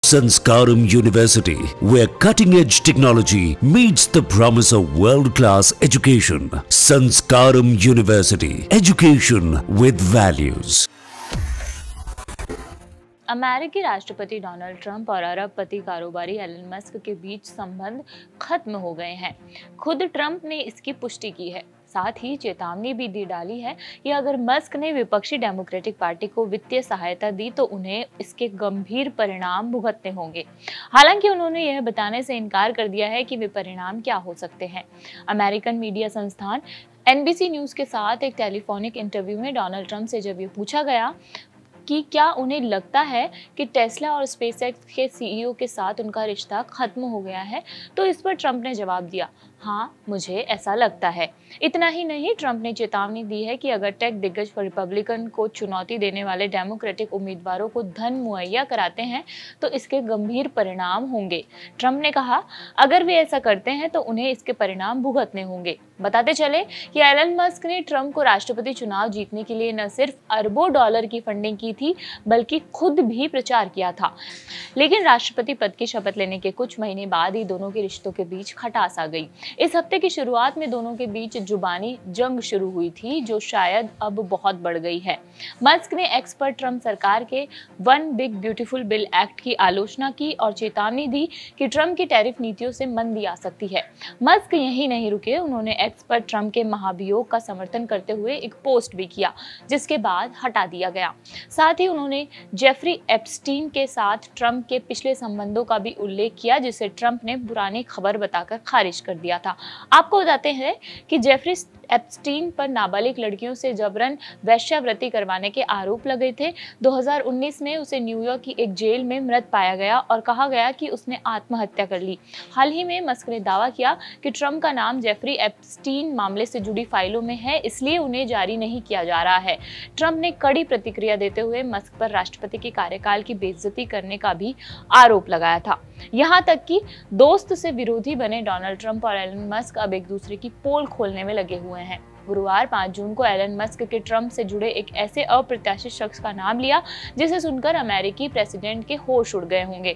Sanskaram University, where cutting-edge technology meets the promise of world-class education. Sanskaram University, education with values. अमेरिकी राष्ट्रपति Donald Trump और अरबपति कारोबारी Elon Musk के बीच संबंध खत्म हो गए हैं। खुद ट्रंप ने इसकी पुष्टि की है, साथ ही चेतावनी भी दी डाली है कि अगर मस्क ने विपक्षी डेमोक्रेटिक पार्टी को वित्तीय सहायता दी तो उन्हें इसके गंभीर परिणाम भुगतने होंगे। हालांकि उन्होंने यह बताने से इनकार कर दिया है कि वे परिणाम क्या हो सकते हैं। अमेरिकन मीडिया संस्थान NBC न्यूज के साथ एक टेलीफोनिक इंटरव्यू में डोनाल्ड ट्रंप से जब ये पूछा गया कि क्या उन्हें लगता है कि टेस्ला और स्पेसएक्स के CEO के साथ उनका रिश्ता खत्म हो गया है, तो इस पर ट्रंप ने जवाब दिया, हाँ, मुझे ऐसा लगता है। इतना ही नहीं, ट्रंप ने चेतावनी दी है कि अगर टेक दिग्गज रिपब्लिकन को चुनौती देने वाले डेमोक्रेटिक उम्मीदवारों को धन मुहैया कराते हैं तो इसके गंभीर परिणाम होंगे। ट्रंप ने कहा, अगर वे ऐसा करते हैं तो उन्हें इसके परिणाम भुगतने होंगे। बताते चले कि एलन मस्क ने ट्रंप को राष्ट्रपति चुनाव जीतने के लिए न सिर्फ अरबों डॉलर की फंडिंग की थी, बल्कि खुद भी प्रचार किया था। लेकिन राष्ट्रपति पद की शपथ लेने के कुछ महीने बाद ही दोनों के रिश्तों के बीच खटास आ गई। इस हफ्ते की शुरुआत में दोनों के बीच जुबानी जंग शुरू हुई थी, जो शायद अब बहुत बढ़ गई है। मस्क ने एक्स पर ट्रंप सरकार के one big beautiful bill act की आलोचना की और चेतावनी दी कि ट्रंप की टैरिफ नीतियों से मंदी आ सकती है। मस्क यही नहीं रुके, उन्होंने एक्स पर ट्रंप के महाभियोग का समर्थन करते हुए एक पोस्ट भी किया, जिसके बाद हटा दिया गया। साथ ही उन्होंने जेफरी एप्स्टीन के साथ ट्रंप के पिछले संबंधों का भी उल्लेख किया, जिसे ट्रंप ने पुरानी खबर बताकर खारिज कर दिया था। आपको बताते हैं कि जेफरी एप्स्टीन पर नाबालिग लड़कियों से जबरन वेश्यावृत्ति करवाने के आरोप लगे थे। 2019 में उसे न्यूयॉर्क की एक जेल में मृत पाया गया और कहा गया कि उसने आत्महत्या कर ली। हाल ही में मस्क ने दावा किया कि ट्रंप का नाम जेफरी एप्स्टीन मामले से जुड़ी फाइलों में है, इसलिए उन्हें जारी नहीं किया जा रहा है। ट्रंप ने कड़ी प्रतिक्रिया देते हुए मस्क पर राष्ट्रपति के कार्यकाल की बेइज्जती करने का भी आरोप लगाया था। यहाँ तक कि दोस्त से विरोधी बने डोनाल्ड ट्रंप और एलन मस्क अब एक दूसरे की पोल खोलने में लगे हुए हैं। गुरुवार 5 जून को एलन मस्क के ट्रंप से जुड़े एक ऐसे अप्रत्याशित शख्स का नाम लिया जिसे सुनकर अमेरिकी प्रेसिडेंट के होश उड़ गए होंगे।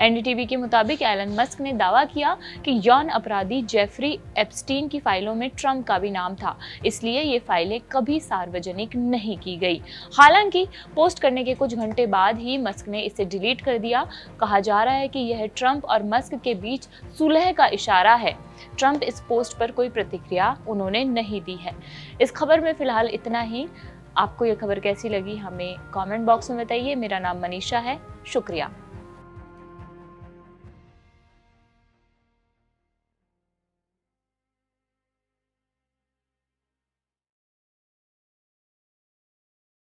NDTV के मुताबिक एलन मस्क ने दावा किया कि यौन अपराधी जेफरी एप्स्टीन की फाइलों में ट्रंप का भी नाम था, इसलिए ये फाइलें कभी सार्वजनिक नहीं की गई। हालांकि पोस्ट करने के कुछ घंटे बाद ही मस्क ने इसे डिलीट कर दिया। कहा जा रहा है कि यह ट्रंप और मस्क के बीच सुलह का इशारा है। ट्रंप इस पोस्ट पर कोई प्रतिक्रिया उन्होंने नहीं दी है। इस खबर में फिलहाल इतना ही। आपको यह खबर कैसी लगी हमें कमेंट बॉक्स में बताइए। मेरा नाम मनीषा है। शुक्रिया।